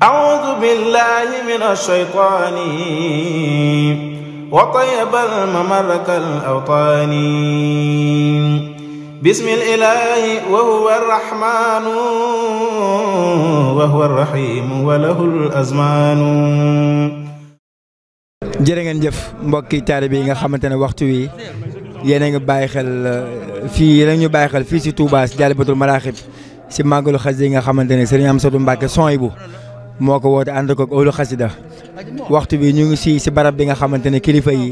أعوذ بالله من الشيطان وطيب المملك الأوطان بسم الإله وهو الرحمن وهو الرحيم وله الأزمان. jërë ngeen jëf mbokki taalibe yi nga xamante ne waxtu wi yéen a ngi bàyyi xel fii yéen a ngi ñu bàyyi xel fii si Touba si Jaalibatul Maraaxib si màggalu xasida yi nga xamante ne Serigne Amsatou Mbacké Souhaïbou moo ko woote ànd ko ak ëllu xasida waxtu bi ñu ngi si barab bi nga xamante ne kilifa yi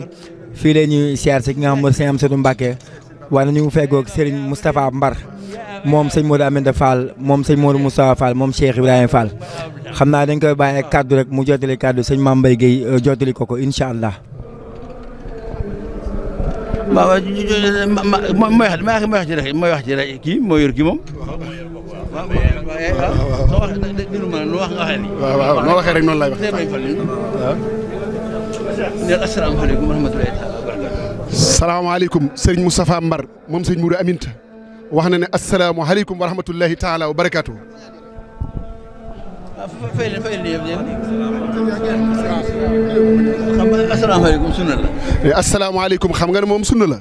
fii la ñuy siyaar si ki nga xam mooy Serigne Amsatou Mbacké waaye ñu ngi feggoog Serigne Moustapha Mbar moom sëñ Modou Aminta Fall moom sëñ Modou Moustapha Fall moom Cheikh Ibrahima Fall xam naa dañ koy bàyyi ak kaddu rek mu jottali kaddu sëñ Mame Mbaye Guèye jottali ko incha allah. waaw mooy wax ci rek kii moo yor kii moom. waaw noo waxee rek noonu lay wax. asalaamaaleykum wa rahmatulahi taala wa barakaatu. salaamaaleykum Serigne Moustapha Mbar moom sëñ Modou Aminta wax na ne asalaamaaleykum wa rahmatulahi taala wa barakaatu. xam nga asalaamaaleykum sunna la. asalaamaaleykum xam nga ne moom sunna la.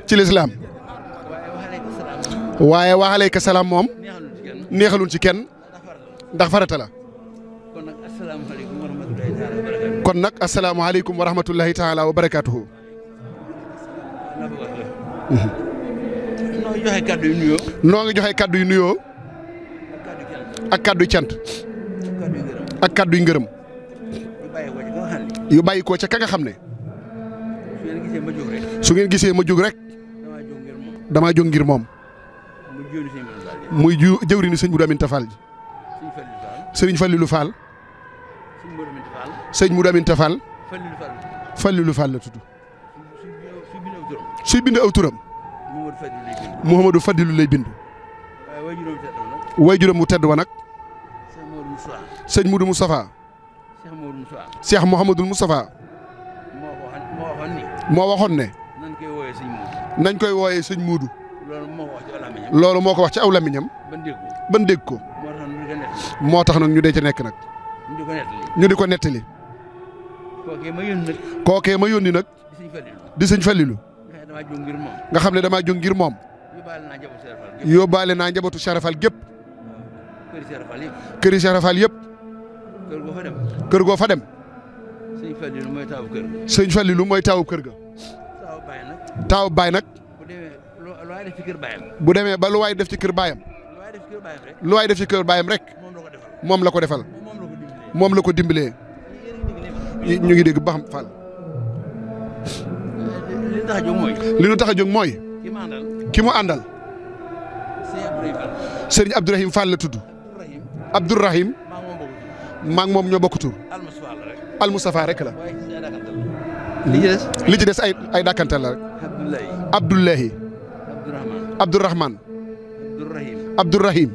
ci lislaam waaye wa aleyka salaam moom neexalul ci kenn ndax farata la. kon nag asalaamaaleykum wa rahmatulahi taala wa barakaatuhu. noo ngi joxe kaddu yu nuyoo. ak kaddu yu cant. ak kaddu yu ngërëm. yu bàyyi ko ca ka nga xam ne. su ngeen gisee ma jóg rek. damaa jóg ngir moom. muy jëwriñu sëñ Modou Aminta Fall ji. sëriñ Fallilou Fall. sëñ Modou Aminta Fall. Fallilou Fall la tudd. suy bind aw turam. Mouhamadou Fadilou lay bind. waajuram mu tedd wa nag. sëñ Modou Moustapha. Cheikh Mouhamadou Moustapha. moo waxoon ne. nañ koy wooyee sëñ Modou. loolu moo ko wax ci aw lamiñam. ban dégg ko. moo tax nag ñu dee ca nekk nag. ñu di ko nettali. kookee ma yónni nag. di sëñ Fallilou. nga xam ne damaa jóg ngir moom. yóbbaale naa njabootu Charafal gépp. këri Charafal yëpp. kër goo fa dem. sëñ Fallilou mooy taawu kër ga. taawu baay nag. bu demee ba lu waay def ci kër baayam. lu waay def ci kër baayam rek. moom la ko defal. moom la ko dimbalee. ñu ngi dégg ba xam Fall. li ñu tax a jóg mooy. ki mu àndal. Serigne Abdourahim Fall la tudd. Abdourahim. maa ngi moom ñoo bokk tur. Al Moustapha rek la. li ci des ay dàkkantal la rek. Abdoulahi. Abdourahman. Abdourahim.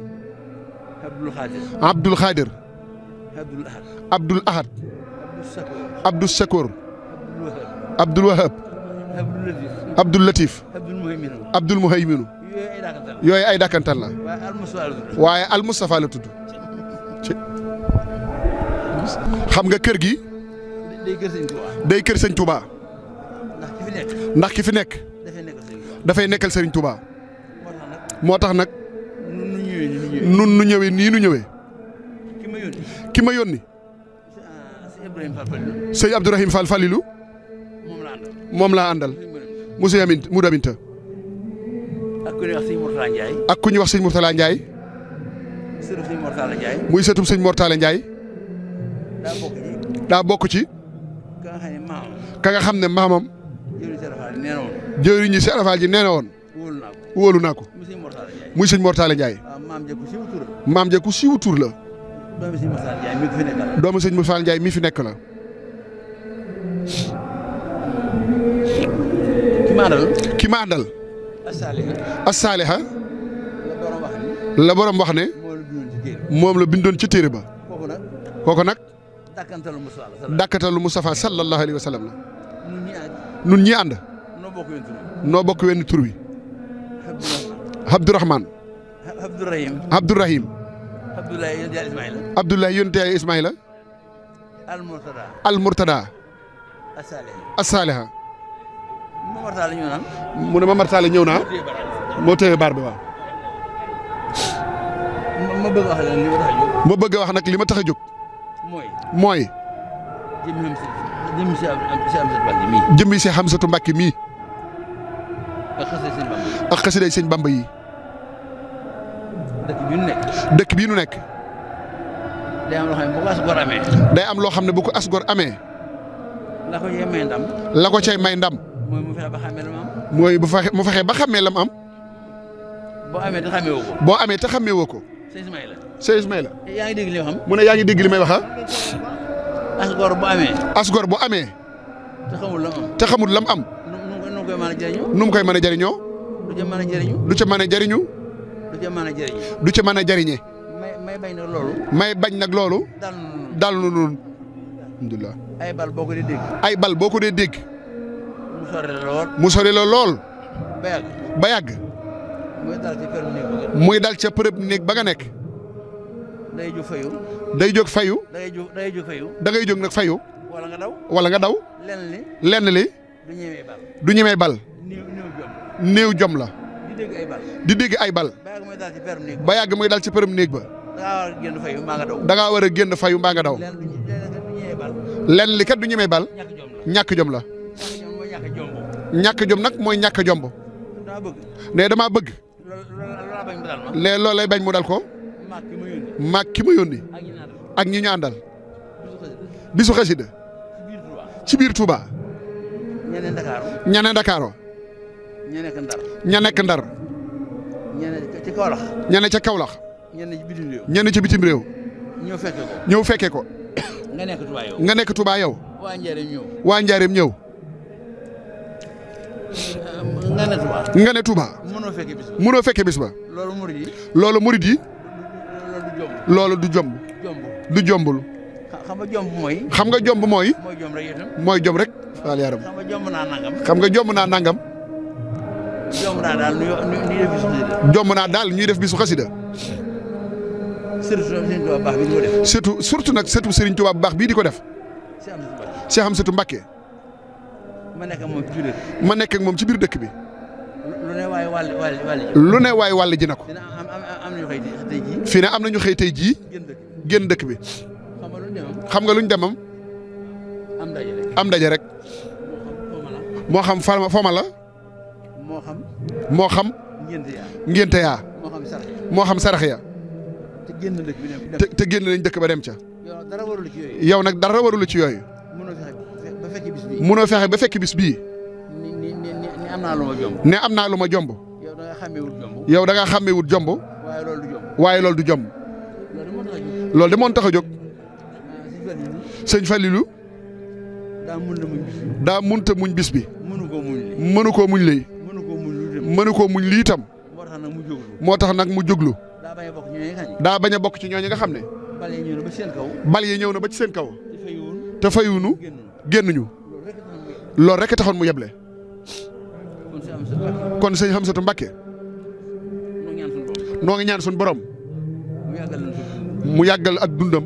Abdoul Khadir. Abdoul Ahad. Abdou Sakour. Abdoul Wahab. Abdoul Latif. Abdoul Muhayminu. yooyu ay dàkkantal la. waaye Al Moustapha la tudd. xam nga kër gi. day kër sëñ Touba. ndax ki fi nekk. dafay nekkal sëriñ Touba. moo tax nag. nun nu ñëwee nii nu ñëwee. ki ma yónni. sëñ Abdourahim Fall Fallilou. moom laa àndal. monsieur Modou Aminta. ak ku ñuy wax sëñ Mourtala Ndiaye. muy sëtum sëñ Mourtala Ndiaye. daa bokk ci. ka nga xam ne maamam. jëwriñu Serafal ji nee na woon. wóolu naa ko. muy sëñ Mourtala Ndiaye. maam ja ku siiw tur la. doomu sëñ Mourtala Ndiaye mi fi nekk la. ki ma àndal. As-Saaliha. la borom wax ne. moom la bindoon ci téere ba. kooku nag. dàkkantalu Moustapha sallallahu alayhi wa sallam la. nun ñi ànd. noo bokk wenn tur wi. Abdourahman. Abdourahim. Abdoulaye yonent Yàlla Ismaïla. Abdoulaye yonent Yàlla Ismaïla. Al-Murtada. Al-Murtada. As-Saliha. Momar Talla ñëw naan. mu ne Momar Talla ñëw naa. moo téye baar bi waaw. ma bëgg a wax leen li ma tax a jóg. ma bëgg a wax nag li ma tax a jóg. mooy. jëmmi si Hamsatu Mbàkke mii. ak xasiday sëñ Bamba yi. dëkk bii nu nekk. day am loo xam ne bu ko as gor amee. la ko cay may ndam. la ko cay may ndam. mooy mu fexe ba xàmmee la mu am. mooy mu fexe ba xàmmee la mu am. boo amee te xàmmee woo ko. boo amee te xàmmee woo ko. Sëñ Ismaïla. yaa ngi dégg li ma xam. mu ne yaa ngi dégg li may wax ah. as gor bu amee. as gor bu amee. te xamul la mu am. te xamul la mu am. nu mu koy mën a jëriñoo. nu mu koy mën a jëriñoo. du ca mën a jëriñu. du ca mën a jëriñu. du ca mën a jëriñu. du ca mën a jëriñe. may bañ nag loolu. may bañ nag loolu. dal nu nun alhamdulilah. ay bal boo ko dee dégg. ay bal boo ko dee dégg. mu sori la lool. mu sori la lool. ba yàgg. ba yàgg. muy dal ca përëb néeg ba nga nekk. day jóg fayu. day jóg fayu. day jóg fayu. da ngay jóg nag fayu. wala nga daw. wala nga daw. lenn li. du ñemee bal. du ñemee bal. néew jom la. di dégg ay bal. di dégg ay bal. ba yàgg muy dal ci përëb néeg ba. da ngaa war a génn fayu mbaa nga daw. lenn li kat du ñemee bal. ñàkk jom la. ñàkk jom nag mooy ñàkk jomb. ne damaa bëgg. léegi loolu lay bañ mu dal ko. maag ki ma yónni. ak ñi ñu àndal. bisu xasida. ci biir Touba. ñane Ndakaaru. ña nekk Ndar. ñene ca Kaolack. ñene ca bitim réew. ñëw fekke ko. nga nekk Touba yow. waa Njaareem ñëw. nga ne Touba. mënoo fekke bis ba. loolu murid yi. loolu du jomb. du jombul. xam nga jomb mooy. mooy jom rek. waaw yaram. xam nga jomb naa nangam. jomb naa daal ñuy def bisu xasida. surtout nag surtout Serigne Touba bu baax bii di ko def. Cheikh Hamsatou Mbacké. ma nekk ak moom ci biir dëkk bi. lu ne waay wàll ji na ko. fii ne am na ñu xëy tey jii. génn dëkk bi. xam nga luñ demam. am ndaje rek. moo xam foma la. moo xam. ngénte yaa. moo xam sarax ya. te génn nañ dëkk ba dem ca. yow nag dara warulu ci yooyu. munoo fexe ba fekk bis bii. ne am naa lu ma jomb. yow da nga xàmmewut jomb. waaye loolu du jomb. loolu de moon tax a jóg. sëñ Falilou. daa munta muñ bis bi. mënu koo muñ lii. mënu koo muñ lii itam. moo tax nag mu jóglu. daa bañ a bokk ci ñooñu nga xam ne. bal yi ñëw na ba ci seen kaw. te fayuunu génnuñu. loolu rek taxoon mu yeble. kon sëñ Hamsatou Mbacké. noo ngi ñaan suñu borom. mu yàggal ak dundam.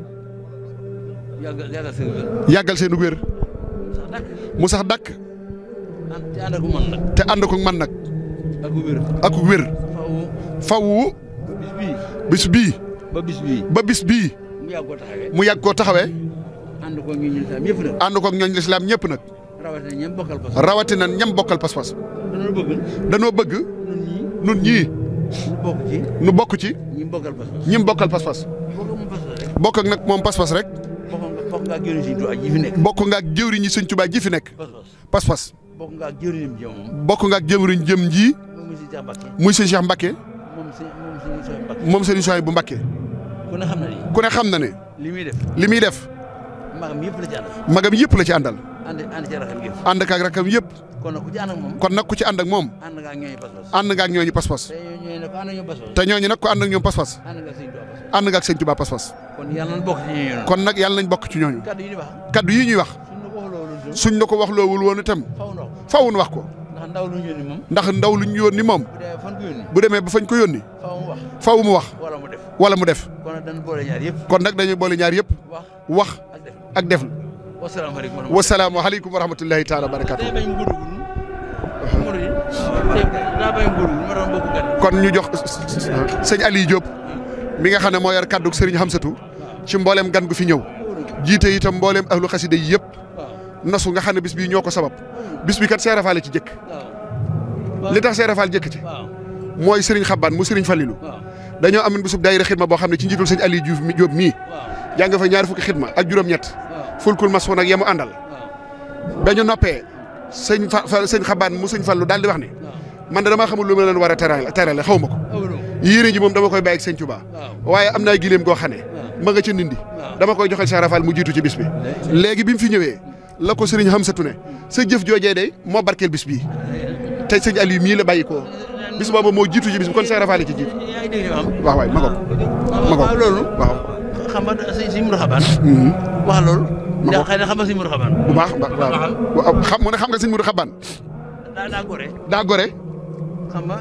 yàggal seen wér. mu sax dàkk. te ànd ko man nag. ak wér. fawu. bis bii. ba bis bii. mu yàgg koo taxawee. ànd koog ñooñu lislaam ñëpp nag. rawatina ñam bokkal pas-pas. danoo bëgg. nun ñii. nu bokk ci. ñim bokkal pas-pas. bokk ak nag moom pas-pas rek. bokk nga ak jëwriñ ñi Sëñ Tuubaa ji fi nekk. pas-pas. bokk nga ak jëwriñ jëm ji. muy sëñ Cheikh Mbacké. moom Serigne Souhaïbou Mbacké. ku ne xam na ne. li muy def. magam yëpp la ci àndal. ànd ak rakam yëpp. kon nag ku ci ànd ak moom. ànd nga ak ñooñu pas-pas. te ñooñu nag ku ànd ak ñoom pas-pas. ànd nga ak Sëñ Tuubaa pas-pas. kon nag yàlla nañ bokk ci ñooñu. kaddu yi ñuy wax. suñ la ko wax loowul woon itam. fawun wax ko. ndax ndaw lu ñu yónni moom bu demee ba fañ ko yónni faw mu wax wala mu def kon nag dañuy boole ñaar yëpp wax ak def wasalaamu aleykum wa rahmatullahi taala wa barakaatu kon ñu jox sëñ Aliou Diop mi nga xam ne moo yor kàddu sëriñ Hamsatu ci mbooleem gan gu fi ñëw jiite itam mbooleem ahlu xasida yi yëpp nasu nga xam ne bis bii ñoo ko sabab bis bi kat Seera Faal ci jëkk li tax Seera Faal jëkk ci mooy sëriñ Xabbaan mu sëriñ Fallilu dañoo amoon bisub daayira xidma boo xam ne ci njiitul sëñ Aliou Diop mii jàng fa ñaari fukki xidma ak juróom-ñett fulkul mas nag yemu àndal ba ñu noppee sëñ Xabbaan mu sëñ Fallu daal di wax ne man de damaa xamul lu ma leen war a terale xaw ma ko yéene ji moom dama koy bàyyi ak sëñ Tuubaa waaye am naa gileem goo xam ne ma nga ca nindi dama koy joxal Seera Faal mu jiitu ci bis bi léegi bi mu fi ñëwee la ko sëriñ Hamsatu ne sa jëf joojee day moo barkeel bis bii te sëñ Aliou mii la bàyyi ko bis boobu moo jiitu ci bis bi kon Seera Faal ci jiitu waaw waay ma ko loolu waaw xam nga sëñ Mourou Xabaan wax loolu ndax xëy na xam nga sëñ Mourou Xabaan bu baax waaw xam mu ne xam nga sëñ Mourou Xabaan daa gore xam nga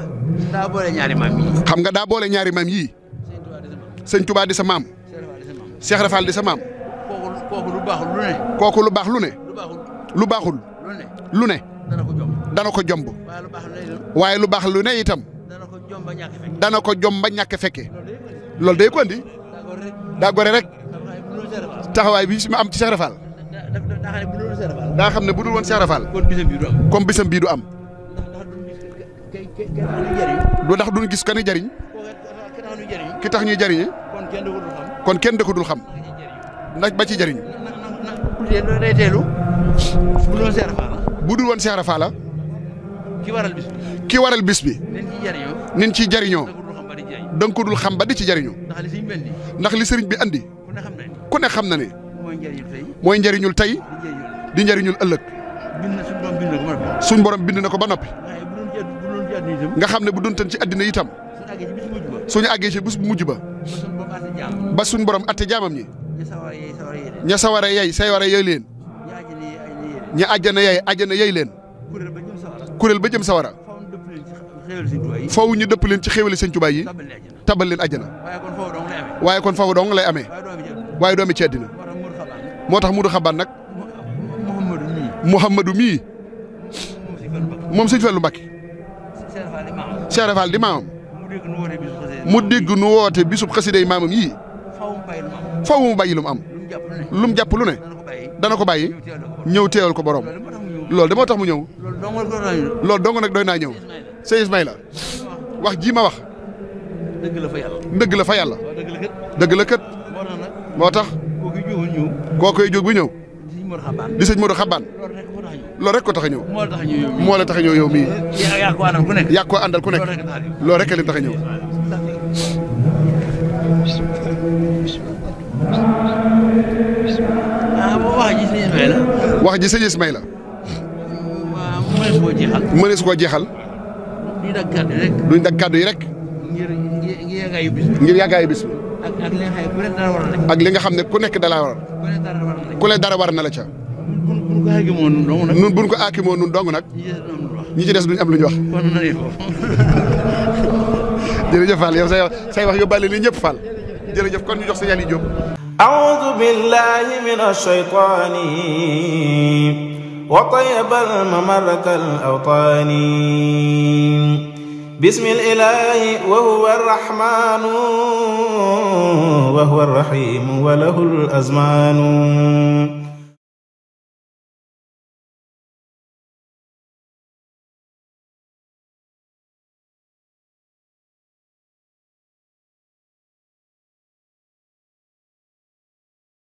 daa boole ñaari maam yi xam nga daa boole ñaari maam yii sëñ Tuubaa di sa maam Cheikh Rafal di sa maam kooku lu baaxul lu ne kooku lu baax lu ne lu baaxul lu ne dana ko jomb waaye lu baax lu ne itam dana ko jomb ba ñàkk fekke loolu day ko andi daa gore rek taxawaay bi ma am ci Cheikh Rafal daa xam ne bu dul woon Cheikh Rafal comme bisam bii du am du ndax duñ gis ka ni jariñ ki tax ñuy jariñe kon kenn da ko dul xam ndax ba ci jariñ bu dul woon Cheikh Rafal la ki waral bis bi nin ci jariñoo da nga ko dul xam ba di ci jariñoo ndax li sëriñ bi andi ku ne xam na ne mooy njariñul tey di njariñul ëllëg suñ borom bind na ko ba noppi nga xam ne bu duntan ci àddina itam suñu àggee ci bés bu mujj ba suñ borom atte jaamam ñi ña sawara yey say wara yey leen ña àjjana yey leen kuréel ba jëm sawara foofu ñu dëpp leen ci xéewali sëñ Tuubaa yi tabal leen àjjana waaye kon foofu dong lay amee waaye doomi ci àddina moo tax Mourou Xabaan nag Mouhamadou mii moom sëñ Fallu Mbàkke Cheikh Fall di maamam mu dégg nu woote bisub xasida yi maamam yii faw mu bàyyi lu mu am lu mu jàpp lu ne dana ko bàyyi ñëw teewal ko borom loolu de moo tax mu ñëw loolu dong nag doy naa ñëw sëñ Ismaïla wax ji ma wax dëgg la fa yàlla dëgg la kët moo tax koo koy jóg bu ñëw di sëñ Mourou Xabaan loolu rek ko tax a ñëw moo la tax a ñëw yow mii yaa ko àndal ku nekk loolu rek leen tax a ñëw wax ji sëñ Ismaïla mënees koo jeexal duñ dag kàddu yi rek ngir yàggaayu bis bi ak li nga xam ne ku nekk dala war ku le dara war na la ca nun buñ ko aakimoo nun dong nag ñi ci des duñ am lu ñu wax jërëjëf Fall yow say wax yóbbaale ni ñëpp Fall jërëjëf kon ñu jox sa Aliou Diop أعوذ بالله من الشيطان وطيب الممر كالأوطان بسم الإله وهو الرحمن وهو الرحيم وله الأزمان